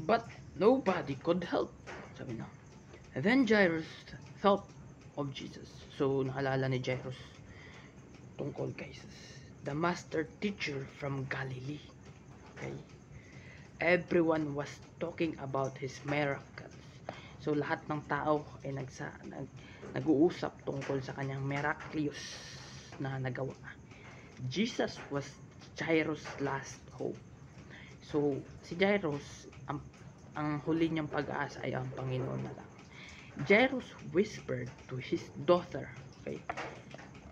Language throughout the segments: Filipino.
But nobody could help. Sabi na. And then Jairus thought of Jesus. So, naalala ni Jairus tungkol kay Jesus. The master teacher from Galilee. Okay? Everyone was talking about his miracles. So, lahat ng tao ay nag-uusap tungkol sa kanyang miraculous na nagawa. Jesus was Jairus' last hope. So, si Jairus, ang huli niyang pag-asa ay ang Panginoon na lang. Jairus whispered to his daughter, okay?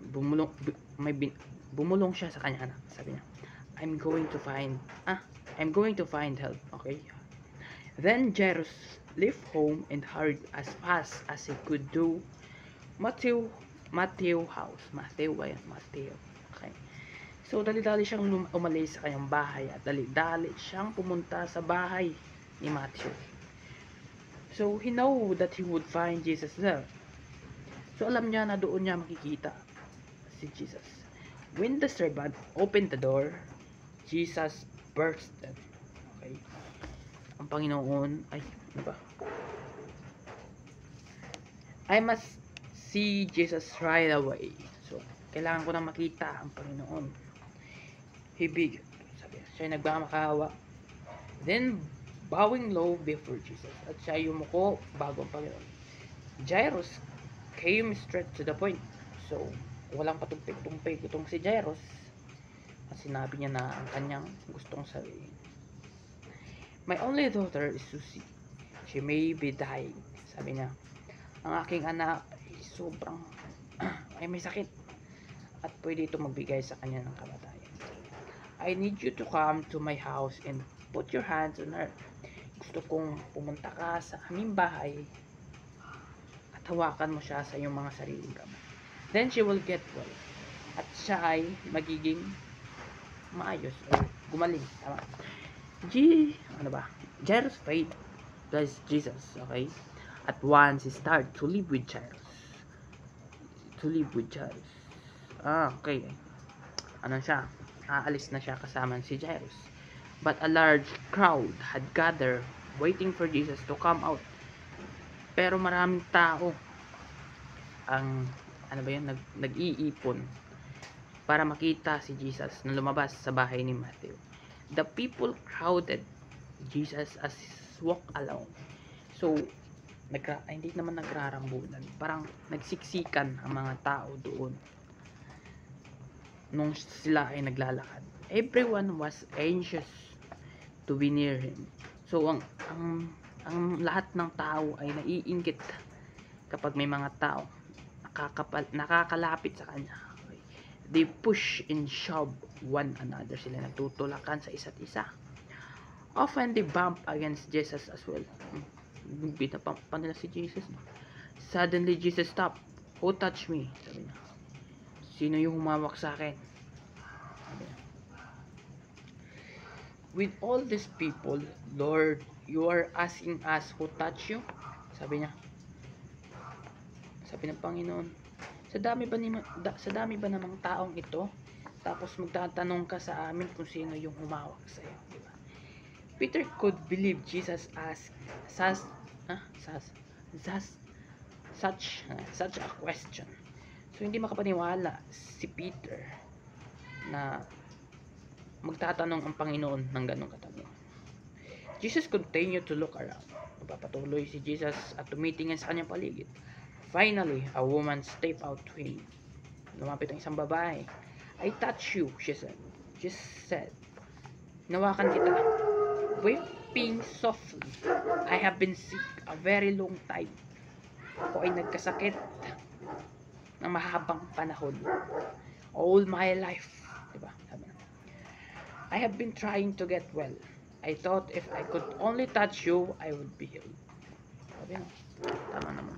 Bumulong siya sa kanyang anak. Sabi niya, I'm going to find help, okay? Then Jairus left home and hurried as fast as he could do Matthew house. Matthew ba yan? Matthew. Okay. So, dali-dali siyang umalis sa kanyang bahay at dali-dali siyang pumunta sa bahay ni Matthew. So, he know that he would find Jesus there. So, alam niya na doon niya makikita si Jesus. When the servant opened the door, Jesus bursted. Okay. Ang Panginoon, ano ba? I must see Jesus right away. So, kailangan ko na makita ang Panginoon. He begged. Sabi, siya nagmamakawa. Then, bowing low before Jesus. At siya yumuko bago ang Panginoon. Jairus came straight to the point. So, walang patumpik-tumpik itong si Jairus. At sinabi niya na ang kanyang gustong sabihin. My only daughter is Susie. She may be dying. Sabi niya, ang aking anak ay sobrang ay may sakit at pwede ito magbigay sa kanya ng kamatayan. I need you to come to my house and put your hands on her. Gusto kong pumunta ka sa aming bahay at hawakan mo siya sa iyong mga sariling kamay. Then she will get well. At siya ay magiging maayos o gumaling. Tama. Jairus faith plus Jesus, okay? At once he started to live with Jairus. Okay. Ano siya? Aalis na siya kasama si Jairus. But a large crowd had gathered waiting for Jesus to come out. Pero maraming tao ang nag-iipon para makita si Jesus na lumabas sa bahay ni Matthew. The people crowded Jesus as he walked along. So, hindi naman nagrarambulan. Parang nagsiksikan ang mga tao doon nung sila ay naglalakad. Everyone was anxious to be near him. So, ang lahat ng tao ay naiinggit kapag may mga tao nakakalapit sa kanya. They push and shove one another. Sila nagtutulakan sa isa't isa. Often they bump against Jesus as well. Binapamp pa nila si Jesus. Suddenly Jesus stopped. Who touched me? Sabi niya. Sino yung humawak sa akin? Sabi niya. With all these people, Lord, you are asking us who touched you? Sabi niya. Sabi ng Panginoon, sa dami ba namang taong ito, tapos magtatanong ka sa amin kung sino yung humawak sa iyo, di ba? Peter could believe Jesus asked such a question. So hindi makapaniwala si Peter na magtatanong ang Panginoon ng ganong katanungan. Jesus continued to look around. Magpapatuloy si Jesus at tumitingin sa kanyang paligid. Finally, a woman stepped out to him. Lumapit ang isang babae. I touch you, she said. Jesus said, hinawakan kita. Weeping softly. I have been sick a very long time. Ako ay nagkasakit ng mahabang panahon. All my life. Diba? I have been trying to get well. I thought if I could only touch you, I would be healed. Sabi na. Tama naman.